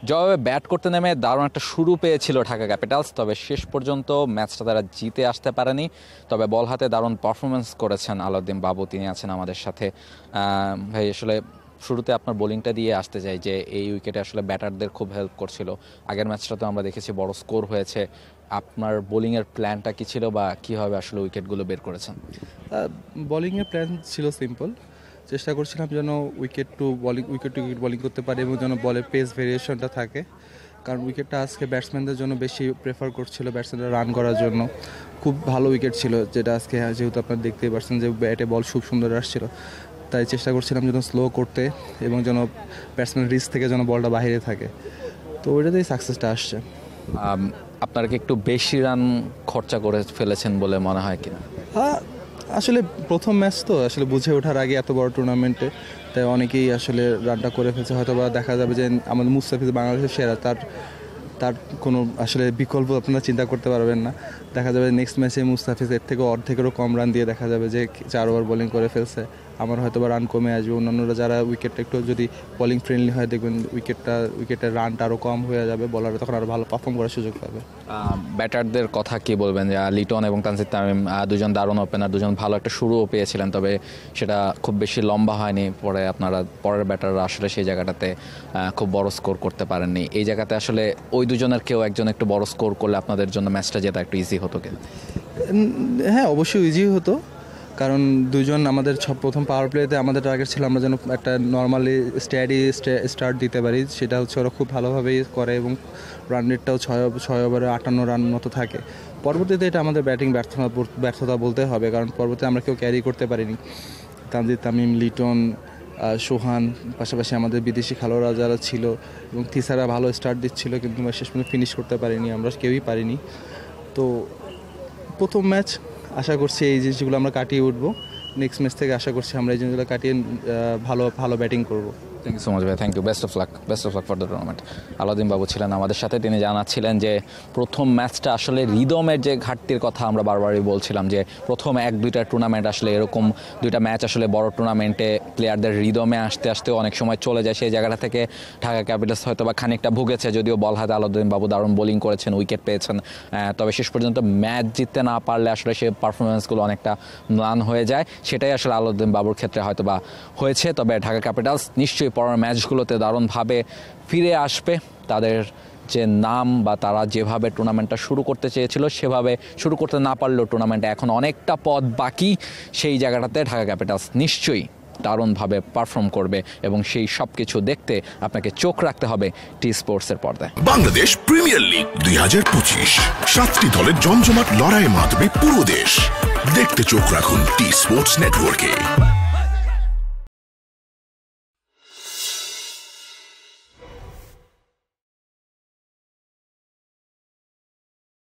জবাবে ব্যাট করতে নেমে দারুণ একটা শুরু পেয়েছিল ঢাকা ক্যাপিটালস, তবে শেষ পর্যন্ত ম্যাচটা তারা জিতে আসতে পারেনি। তবে বল হাতে দারুণ পারফরমেন্স করেছেন আলাউদ্দিন বাবু, তিনি আছেন আমাদের সাথে। ভাই, আসলে শুরুতে আপনার বোলিংটা দিয়ে আসতে চাই যে এই উইকেটে আসলে ব্যাটারদের খুব হেল্প করছিল। আগের ম্যাচটাতে আমরা দেখেছি বড় স্কোর হয়েছে। আপনার বোলিংয়ের প্ল্যানটা কী ছিল বা কীভাবে আসলে উইকেটগুলো বের করেছেন? বোলিংয়ের প্ল্যান ছিল সিম্পল। চেষ্টা করছিলাম যেন উইকেট টু উইকেট বোলিং করতে পারি এবং যেন বলের পেস ভেরিয়েশনটা থাকে, কারণ উইকেটটা আজকে ব্যাটসম্যানদের জন্য বেশি প্রেফার করছিল, ব্যাটসম্যানরা রান করার জন্য। খুব ভালো উইকেট ছিল যেটা আজকে, যেহেতু আপনারা দেখতেই পাচ্ছেন যে ব্যাটে বল খুব সুন্দর আসছিল, তাই চেষ্টা করছিলাম যেন স্লো করতে এবং যেন ব্যাটসম্যান রিস্ক থেকে যেন বলটা বাইরে থাকে। তো ওইটাতেই সাকসেসটা আসছে। আপনারা কি একটু বেশি রান খরচা করে ফেলেছেন বলে মনে হয় কিনা? হ্যাঁ, আসলে প্রথম ম্যাচ তো আসলে বুঝে ওঠার আগে এত বড় টুর্নামেন্টে, তাই অনেকেই আসলে রানটা করে ফেলছে। হয়তো বা দেখা যাবে যে আমাদের মুস্তাফিজ বাংলাদেশের সেরা, তার কোনো আসলে বিকল্প আপনারা চিন্তা করতে পারবেন না। দেখা যাবে নেক্সট ম্যাচে মুস্তাফিজ এর থেকে অর্ধেকেরও কম রান দিয়ে দেখা যাবে যে 4 ওভার বোলিং করে ফেলছে। আমার হয়তো বা রান কমে আসবে, অন্যান্যরা যারা উইকেটটা একটু যদি বোলিং ফ্রেন্ডলি হয় দেখবেন উইকেটের রানটা আরও কম হয়ে যাবে, বলাররা তখন আরও ভালো পারফর্ম করার সুযোগ পাবে। ব্যাটারদের কথা কি বলবেন? যে লিটন এবং তানজিদ তামিম দুজন দারুণ ওপেনার, দুজন ভালো একটা শুরুও পেয়েছিলেন, তবে সেটা খুব বেশি লম্বা হয়নি। পরে আপনারা পরের ব্যাটাররা আসলে সেই জায়গাটাতে খুব বড় স্কোর করতে পারেননি। এই জায়গাতে আসলে ওই দুজনের কেউ একজন একটু বড় স্কোর করলে আপনাদের জন্য ম্যাচটা যেটা একটু ইজি হতো কিনা? হ্যাঁ, অবশ্যই ইজি হতো, কারণ দুজন আমাদের প্রথম পাওয়ার প্লেতে আমাদের টার্গেট ছিল আমরা যেন একটা নর্মালি স্টার্ট দিতে পারি। সেটা হচ্ছে ওরা খুব ভালোভাবেই করে এবং রান রেটটাও 6 ওভারে 58 রান মতো থাকে। পরবর্তীতে এটা আমাদের ব্যাটিং ব্যর্থতা বলতে হবে, কারণ পরবর্তীতে আমরা কেউ ক্যারি করতে পারিনি। তানজিদ তামিম, লিটন, সোহান, পাশাপাশি আমাদের বিদেশি খেলোয়াড়রা যারা ছিল এবং তিসারা ভালো স্টার্ট দিচ্ছিল, কিন্তু শেষ পর্যন্ত ফিনিশ করতে পারিনি, আমরা কেউই পারিনি। তো প্রথম ম্যাচ, আশা করছি এই জিনিসগুলো আমরা কাটিয়ে উঠবো। নেক্সট ম্যাচ থেকে আশা করছি আমরা এই জিনিসগুলো কাটিয়ে ভালো ব্যাটিং করবো। থ্যাংক ইউ সো মাচ ভাই, thank you, best of luck for the tournament. Alauddin Babu ছিলেন আমাদের সাথে, তিনি জানাচ্ছিলেন যে প্রথম ম্যাচটা আসলে রিদমের যে ঘাটতির কথা আমরা বারবারই বলছিলাম, যে প্রথম 1-2টা টুর্নামেন্ট আসলে এরকম 2টা ম্যাচ আসলে বড় টুর্নামেন্টে প্লেয়ারদের রিদমে আসতে আসতে অনেক সময় চলে যায়। সেই জায়গাটা থেকে ঢাকা ক্যাপিটালস হয়তো বা খানিকটা ভুগেছে, যদিও বল হাতে আলাউদ্দিন বাবু দারুণ বোলিং করেছেন, উইকেট পেয়েছেন, তবে শেষ পর্যন্ত ম্যাচ জিততে না পারলে আসলে সেই পারফরমেন্সগুলো অনেকটা ম্লান হয়ে যায়। সেটাই আসলে আলাউদ্দিন বাবুর ক্ষেত্রে হয়তো বা হয়েছে। তবে ঢাকা ক্যাপিটালস নিশ্চয়ই পরের ম্যাচগুলোতে দারুণভাবে ফিরে আসবে। তাদের যে নাম বা তারা যেভাবে টুর্নামেন্টটা শুরু করতে চেয়েছিল সেভাবে শুরু করতে না পারলেও টুর্নামেন্টে এখন অনেকটা পথ বাকি। সেই জায়গাটাতে ঢাকা ক্যাপিটালস নিশ্চয়ই দারুণভাবে পারফর্ম করবে এবং সেই সব কিছু দেখতে আপনাকে চোখ রাখতে হবে টি স্পোর্টসের পর্দায়। বাংলাদেশ প্রিমিয়ার লিগ 2025, 7টি দলের জমজমাট লড়াইয়ে মাতবে পুরো দেশ। দেখতে চোখ রাখুন টি স্পোর্টস নেটওয়ার্কে।